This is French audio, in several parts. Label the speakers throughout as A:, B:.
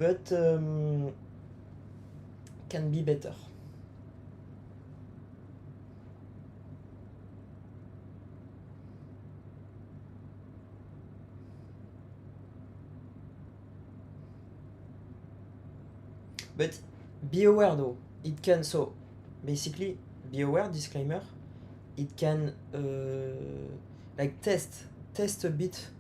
A: but can be better. But be aware though, it can, so basically be aware, disclaimer, it can like test a bit.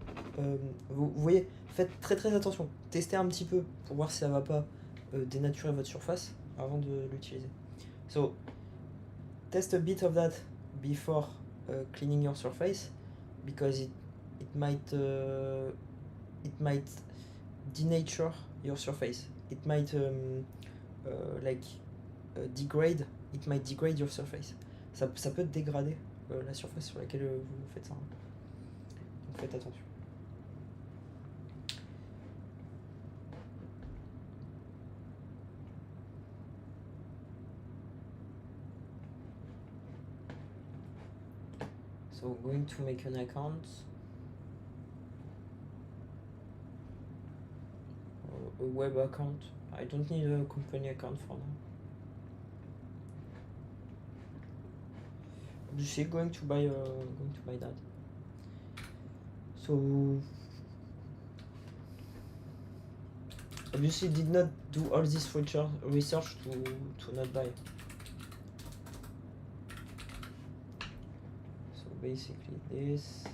A: Vous voyez, faites très attention, testez un petit peu pour voir si ça va pas dénaturer votre surface avant de l'utiliser. So test a bit of that before cleaning your surface, because it might denature your surface. It might degrade. It might degrade your surface. Ça peut dégrader la surface sur laquelle vous faites ça. Donc faites attention. So going to make an account. A web account. I don't need a company account for now. Obviously going to buy that. So obviously did not do all this research to not buy. So basically this.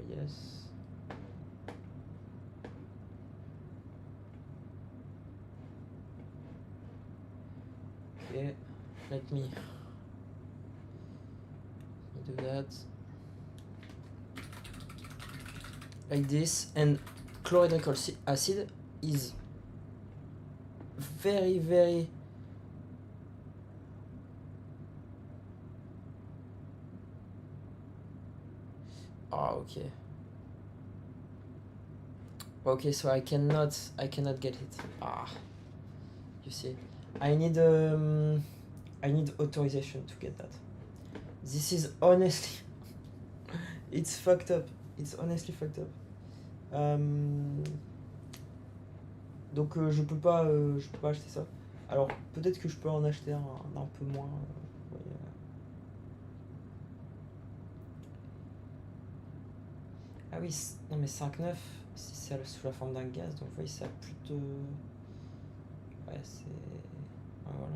A: Yes. Okay, let me do that like this. And chlorhydric acid is very okay, so I cannot get it. You see, I need authorization to get that. This is honestly it's fucked up. It's honestly fucked up. Donc je peux pas acheter ça. Alors peut-être que je peux en acheter un peu moins. Ah oui, non mais 5,9 c'est sous la forme d'un gaz, donc vous voyez ça a plus de... Ouais, c'est... Ouais, voilà.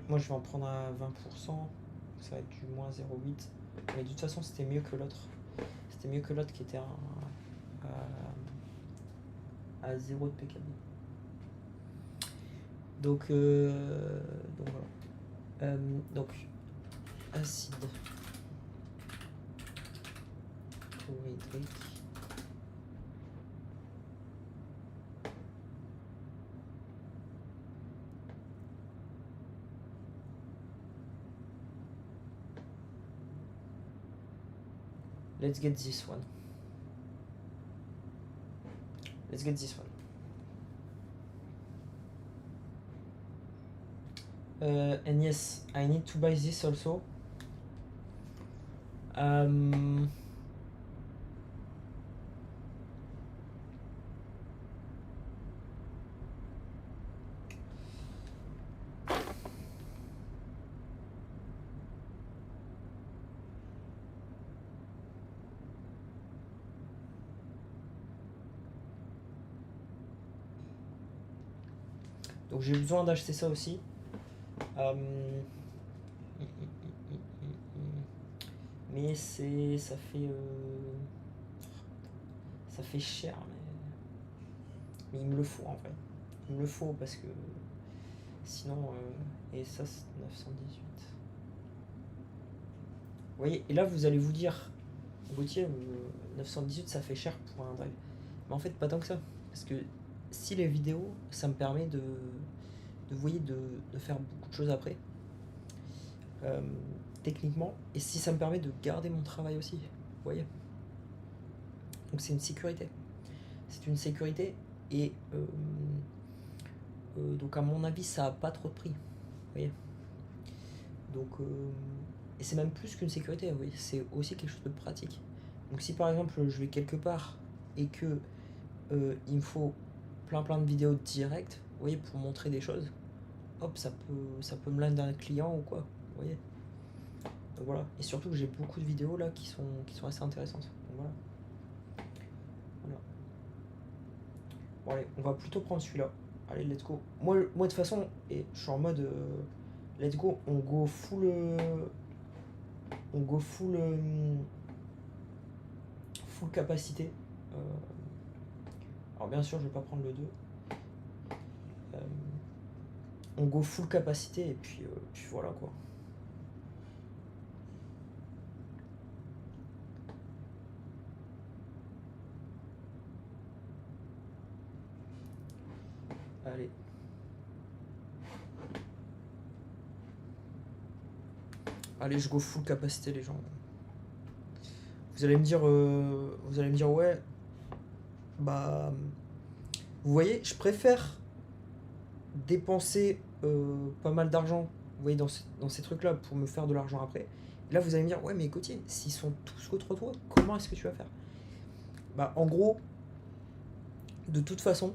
A: Moi je vais en prendre à 20%, ça va être du moins 0,8. Mais de toute façon c'était mieux que l'autre. C'était mieux que l'autre qui était à 0 de pKb. Donc voilà. Donc acide chlorhydrique. Let's get this one. And yes, I need to buy this also. Donc j'ai besoin d'acheter ça aussi. Mais ça fait cher, mais il me le faut en fait. Il me le faut parce que sinon et ça c'est 918. Vous voyez, et là vous allez vous dire, Gauthier, 918 ça fait cher pour un drive. Mais en fait pas tant que ça, parce que si les vidéos ça me permet de faire beaucoup de choses après, techniquement, et si ça me permet de garder mon travail aussi, vous voyez. Donc c'est une sécurité. Et Donc à mon avis, ça a pas trop de prix. Vous voyez. Donc, et c'est même plus qu'une sécurité, oui, c'est aussi quelque chose de pratique. Donc si par exemple je vais quelque part et que il me faut plein de vidéos directes, vous voyez, pour montrer des choses, hop, ça peut me l'aider un client ou quoi, vous voyez. Donc voilà, et surtout que j'ai beaucoup de vidéos là qui sont assez intéressantes. Donc voilà. Voilà. Bon allez, on va plutôt prendre celui-là. Allez, let's go. Moi de toute façon, et je suis en mode let's go, on go full full capacité. Alors bien sûr, je vais pas prendre le 2. On go full capacité et puis voilà quoi. Allez. Allez, je go full capacité les gens. Vous allez me dire ouais, bah vous voyez, je préfère dépenser pas mal d'argent, vous voyez, dans ces trucs-là pour me faire de l'argent après. Et là, vous allez me dire, ouais, mais Gauthier, s'ils sont tous contre toi, comment est-ce que tu vas faire? Bah, en gros, de toute façon,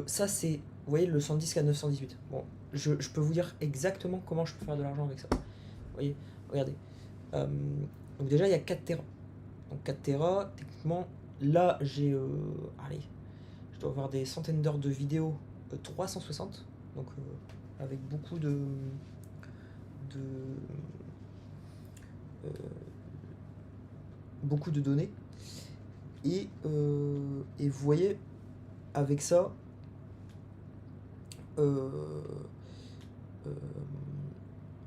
A: ça c'est, vous voyez, le 110 à 918. Bon, je peux vous dire exactement comment je peux faire de l'argent avec ça. Vous voyez, regardez. Donc déjà, il y a 4 Tera. Donc 4 Tera, techniquement, là, j'ai, allez, je dois avoir des centaines d'heures de vidéos, 360. Donc avec beaucoup de beaucoup de données. Et vous voyez, avec ça,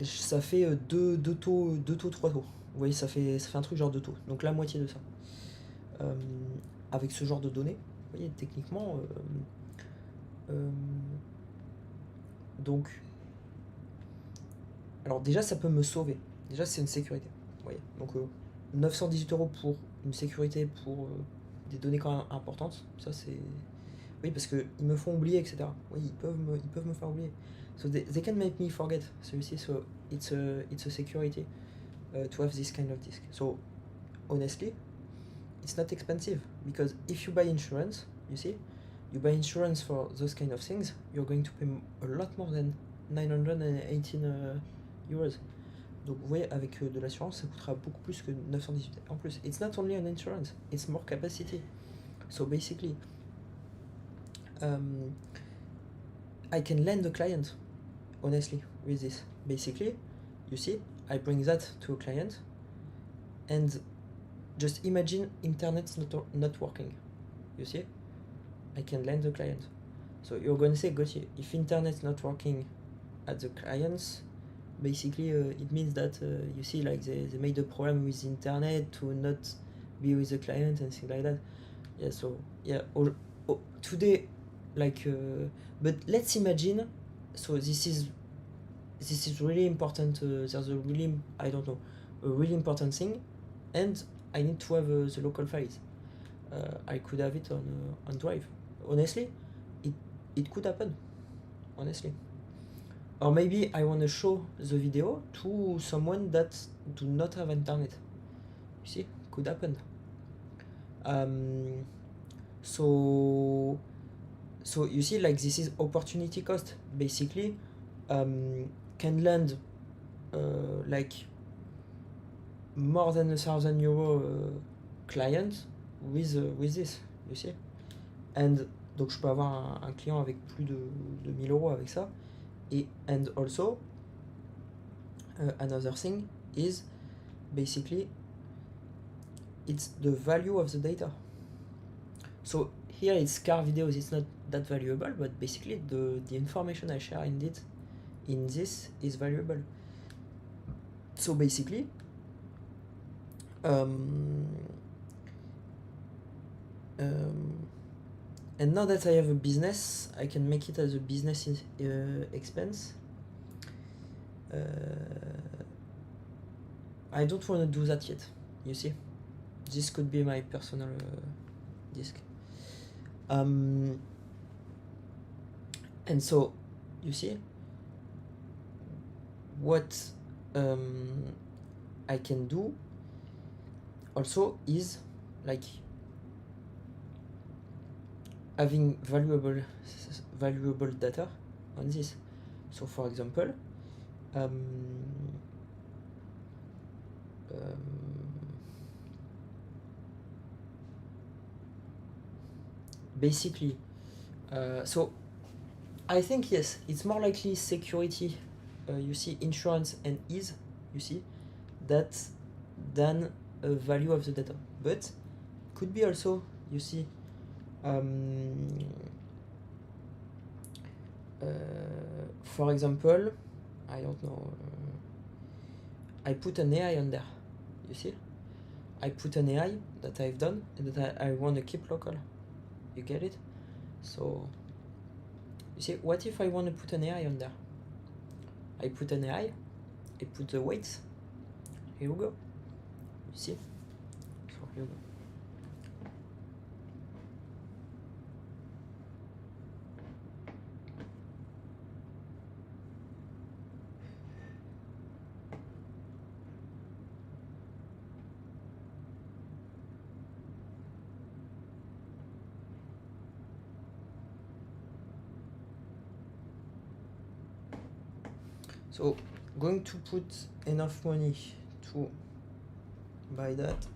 A: ça fait 2 taux, 3 taux. Vous voyez, ça fait un truc genre 2 taux. Donc la moitié de ça. Avec ce genre de données, vous voyez, techniquement, donc, alors déjà, ça peut me sauver. Déjà, c'est une sécurité. Vous voyez, donc 918 € pour une sécurité pour des données quand même importantes. Ça, c'est. Oui, parce qu'ils me font oublier, etc. Oui, ils peuvent me faire oublier. So they can make me forget. So you see, so it's a security to have this kind of disk. So honestly, it's not expensive because if you buy insurance, you see, you buy insurance for those kind of things, you're going to pay a lot more than 918 euros. Donc vous voyez, avec de l'assurance, ça coûtera beaucoup plus que 918. En plus, it's not only an insurance, it's more capacity. So basically, I can lend the client, honestly, with this. Basically, you see, I bring that to a client, and just imagine internet's not working. You see, I can lend the client. So you're going to say, Gauthier, if internet's not working at the clients, basically it means that you see, like they made a problem with the internet to not be with the client and things like that. Yeah, so yeah, today, like, but let's imagine, so this is really important. There's a really, I don't know, a really important thing, and I need to have the local files. I could have it on Drive. Honestly, it could happen. Honestly. Or maybe I want to show the video to someone that do not have internet. You see, could happen. So you see, like, this is opportunity cost. Basically, can land like more than 1,000 euro client with this. You see, and donc je peux avoir un client avec plus de 1 000 € avec ça. And also, another thing is basically it's the value of the data. So here it's car videos, it's not that valuable, but basically the information I share in this is valuable. So basically, and now that I have a business, I can make it as a business expense. I don't want to do that yet, you see. This could be my personal disk. And so you see what I can do also is like having valuable data on this. So for example, basically, so I think yes, it's more likely security, you see, insurance and ease, you see, that than a value of the data. But could be also, you see, for example, I don't know, I put an AI on there, you see, I put an AI that I've done and that I want to keep local, you get it? So you see, what if I want to put an AI on there? I put an AI, I put the weights, here we go, you see, so here we go. So going to put enough money to buy that.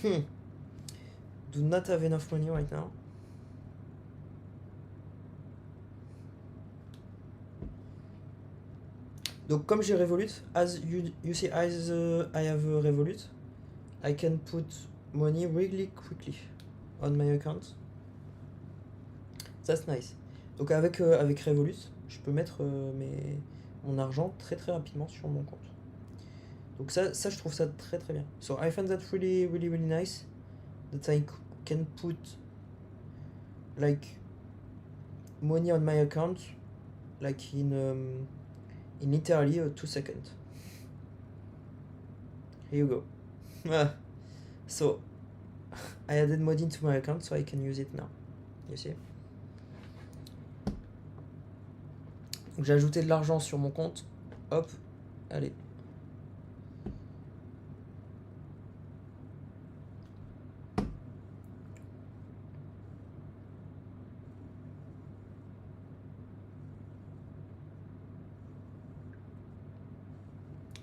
A: Do not have enough money right now. Donc comme j'ai Revolut, as you see, as I have Revolut, I can put money really quickly on my account. That's nice. Donc avec Revolut, je peux mettre mon argent très très rapidement sur mon compte. Donc ça je trouve ça très très bien. So I find that really really really nice that I can put like money on my account like in literally 2 seconds. Here you go. So I added money into my account so I can use it now. You see? Donc j'ai ajouté de l'argent sur mon compte. Hop, allez.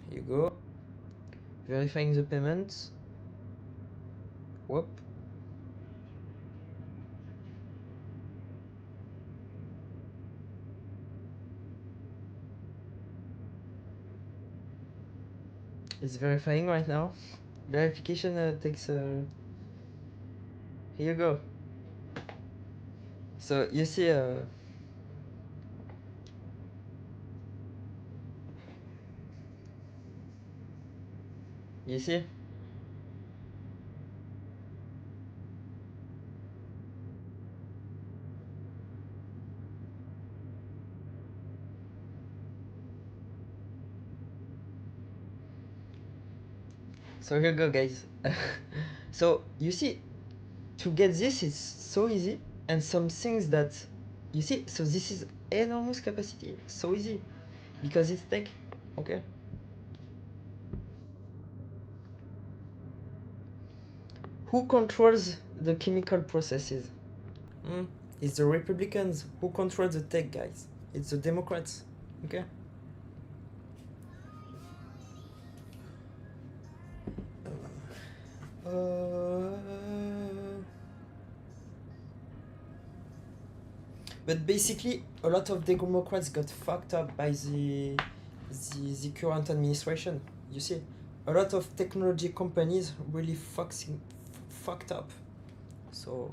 A: Here you go. Verifying the payment. Whoop. It's verifying right now. Verification takes. Here you go. So you see. You see. So here you go, guys. So you see, to get this is so easy, and some things that you see. So this is enormous capacity. So easy, because it's tech. Okay. Who controls the chemical processes? It's the Republicans who control the tech, guys. It's the Democrats. Okay. But basically, a lot of Democrats got fucked up by the current administration. You see, a lot of technology companies really fucked up. So.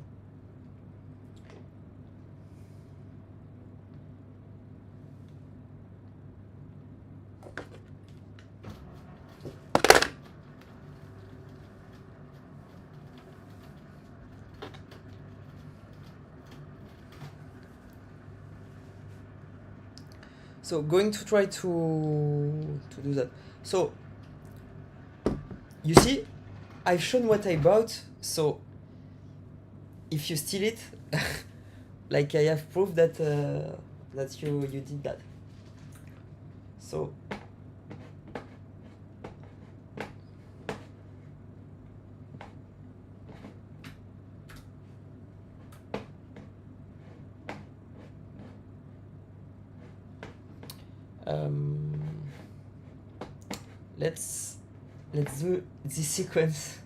A: So going to try to do that. So you see, I've shown what I bought. So if you steal it, like I have proof that that you did that. So let's do this sequence